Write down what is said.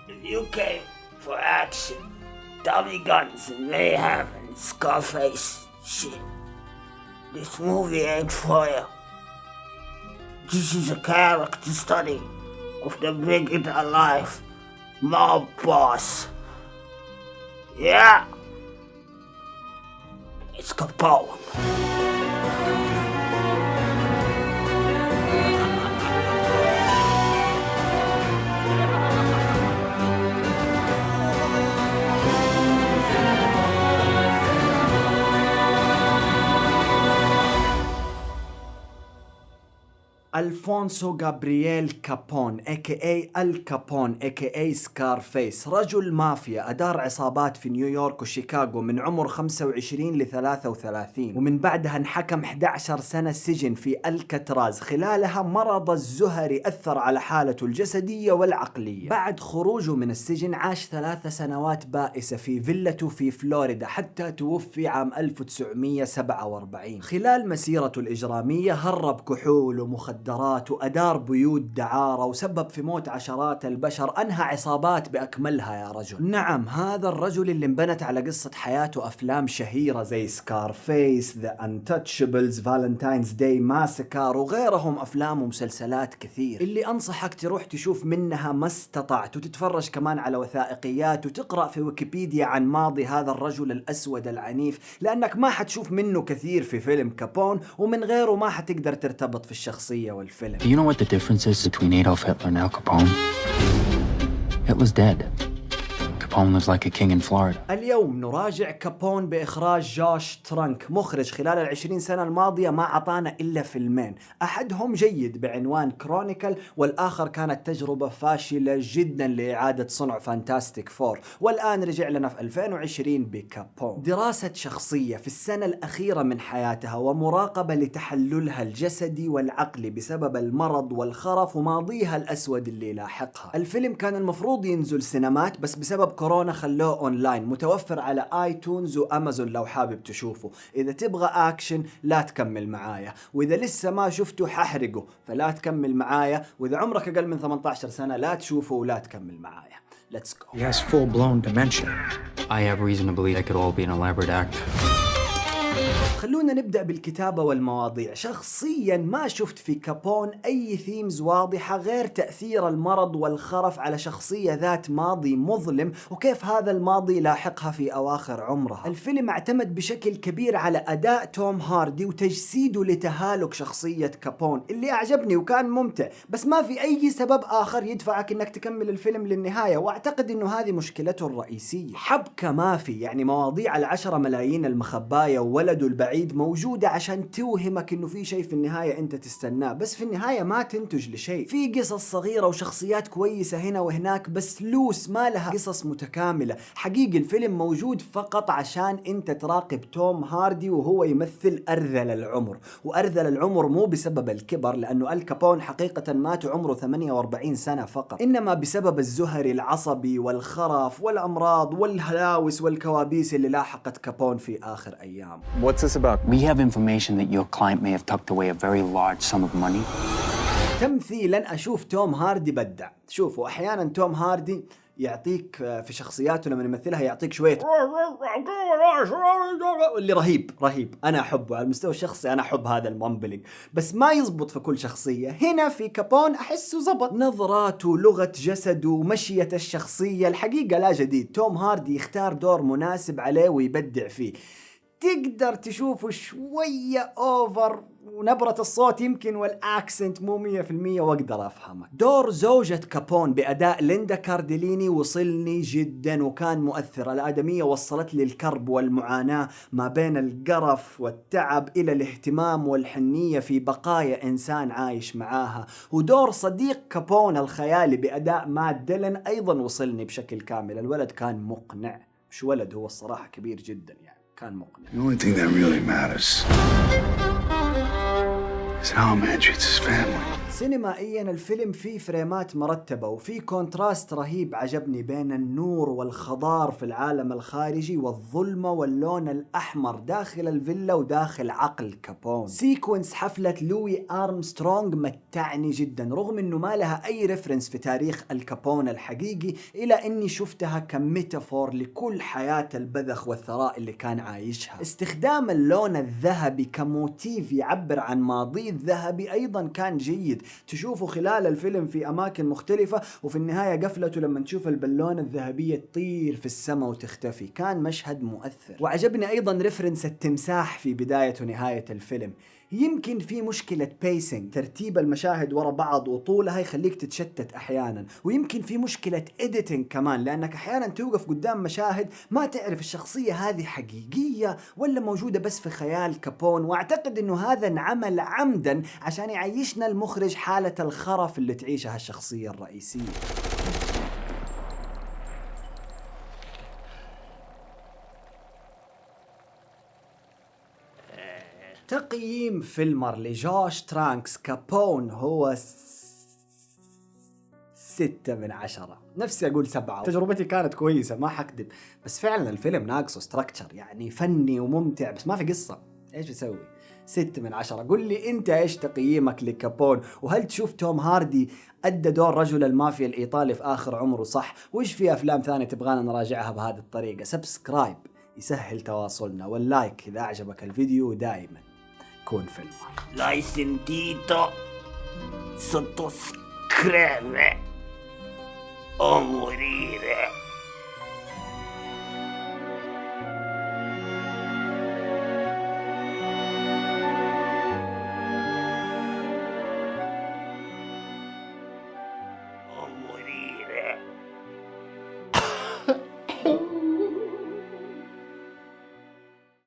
If you came for action, Tommy guns and mayhem and Scarface shit, this movie ain't for you. This is a character study of the bigger-than-life mob boss. Yeah, it's Capone. ألفونسو غابرييل كابون a.k.a. الكابون a.k.a. سكارفيس، رجل مافيا أدار عصابات في نيويورك وشيكاغو من عمر 25 ل 33، ومن بعدها انحكم 11 سنة سجن في الكاتراز. خلالها مرض الزهري أثر على حالته الجسدية والعقلية. بعد خروجه من السجن عاش 3 سنوات بائسة في فيلته في فلوريدا حتى توفي عام 1947. خلال مسيرته الإجرامية هرب كحول ومخدرات وأدار بيوت دعارة وسبب في موت عشرات البشر، أنهى عصابات بأكملها يا رجل. نعم، هذا الرجل اللي انبنت على قصة حياته أفلام شهيرة زي سكارفيس، ذا أنتاتشبلز، فالنتاينز داي ماسكار وغيرهم أفلام ومسلسلات كثير اللي أنصحك تروح تشوف منها ما استطعت، وتتفرج كمان على وثائقيات وتقرأ في ويكيبيديا عن ماضي هذا الرجل الأسود العنيف، لأنك ما حتشوف منه كثير في فيلم كابون، ومن غيره ما حتقدر ترتبط في الشخصية والفيلم. Do you know what the difference is between Adolf Hitler and Al Capone? Hitler's dead. Capone lives like a king in Florida. اليوم نراجع كابون بإخراج جوش ترانك، مخرج خلال 20 سنة الماضية ما عطانا إلا فيلمين، أحدهم جيد بعنوان كرونيكل، والآخر كانت تجربة فاشلة جدا لإعادة صنع فانتاستيك فور، والآن رجع لنا في 2020 بكابون. دراسة شخصية في السنة الأخيرة من حياتها ومراقبة لتحللها الجسدي والعقلي بسبب المرض والخرف وماضيها الأسود اللي لاحقها. الفيلم كان المفروض ينزل سينمات، بس بسبب كورونا خلوه اونلاين، متوفر على ايتونز وامازون لو حابب تشوفه. اذا تبغى اكشن لا تكمل معايا، واذا لسه ما شفته ححرقه فلا تكمل معايا، واذا عمرك اقل من 18 سنة لا تشوفه ولا تكمل معايا. Let's go. He has full-blown dementia. I have reason to believe it could all be an elaborate act. خلونا نبدأ بالكتابة والمواضيع. شخصيا ما شفت في كابون أي ثيمز واضحة غير تأثير المرض والخرف على شخصية ذات ماضي مظلم، وكيف هذا الماضي لاحقها في أواخر عمرها. الفيلم اعتمد بشكل كبير على أداء توم هاردي وتجسيده لتهالك شخصية كابون اللي أعجبني وكان ممتع، بس ما في أي سبب آخر يدفعك إنك تكمل الفيلم للنهاية، وأعتقد إنه هذه مشكلته الرئيسية. حبكة ما في، يعني مواضيع ال10 ملايين المخباية وولده البعيد موجودة عشان توهمك انه في شيء في النهاية انت تستناه، بس في النهاية ما تنتج لشيء. في قصص صغيرة وشخصيات كويسة هنا وهناك، بس لوس ما لها قصص متكاملة. حقيقي الفيلم موجود فقط عشان انت تراقب توم هاردي وهو يمثل أرذل العمر، وأرذل العمر مو بسبب الكبر، لأنه الكابون حقيقة مات عمره 48 سنة فقط، إنما بسبب الزهري العصبي والخرف والأمراض والهلاوس والكوابيس اللي لاحقت كابون في آخر أيام. What's this about? We have information that your client may have tucked away a very large sum of money. تمثيلا أشوف توم هاردي بدع. شوفوا أحيانا توم هاردي يعطيك في شخصياته لما يمثلها يعطيك شوية اللي رهيب أنا أحبه على المستوى الشخصي، أنا أحب هذا المامبلينج، بس ما يزبط في كل شخصية. هنا في كابون أحسه زبط، نظراته، لغة جسده، مشية الشخصية. الحقيقة لا جديد، توم هاردي يختار دور مناسب عليه ويبدع فيه. تقدر تشوفه شوية أوفر، ونبرة الصوت يمكن والأكسنت مو 100% واقدر أفهمك. دور زوجة كابون بأداء ليندا كارديليني وصلني جدا وكان مؤثر. الآدمية وصلت لي الكرب والمعاناة ما بين القرف والتعب إلى الاهتمام والحنية في بقايا إنسان عايش معاها. ودور صديق كابون الخيالي بأداء مات ديلن أيضا وصلني بشكل كامل. الولد كان مقنع، مش ولد، هو الصراحة كبير جدا يعني، كان مقنع. The only thing that really matters is how a man treats his family. سينمائيا الفيلم فيه فريمات مرتبة وفيه كونتراست رهيب عجبني بين النور والخضار في العالم الخارجي والظلمة واللون الأحمر داخل الفيلا وداخل عقل كابون. سيكونس حفلة لوي أرمسترونغ متعني جدا رغم انه ما لها اي ريفرنس في تاريخ الكابون الحقيقي، الى اني شفتها كميتافور لكل حياة البذخ والثراء اللي كان عايشها. استخدام اللون الذهبي كموتيف يعبر عن ماضيه الذهبي ايضا كان جيد، تشوفه خلال الفيلم في اماكن مختلفة وفي النهاية قفلته لما تشوف البالونة الذهبية تطير في السماء وتختفي، كان مشهد مؤثر. وعجبني ايضا ريفرنس التمساح في بداية ونهاية الفيلم. يمكن في مشكلة بيسنج، ترتيب المشاهد ورا بعض وطولها يخليك تتشتت احيانا، ويمكن في مشكلة اديتنج كمان لانك احيانا توقف قدام مشاهد ما تعرف الشخصية هذه حقيقية ولا موجودة بس في خيال كابون، واعتقد انه هذا انعمل عمدا عشان يعيشنا المخرج حالة الخرف اللي تعيشها الشخصية الرئيسية. تقييم فيلمر لجوش ترانكس كابون هو 6/10. نفسي أقول 7. تجربتي كانت كويسة ما حكذب، بس فعلا الفيلم ناقصه ستراكشر، يعني فني وممتع بس ما في قصة. إيش بيسوي؟ 6/10. قل لي أنت إيش تقييمك لكابون، وهل تشوف توم هاردي أدى دور رجل المافيا الإيطالي في آخر عمره صح؟ وإيش في أفلام ثانية تبغانا نراجعها بهذه الطريقة؟ سبسكرايب يسهل تواصلنا، واللايك إذا أعجبك الفيديو، دائما كون فيلمر. L'hai sentito? Sottoscrive o morire.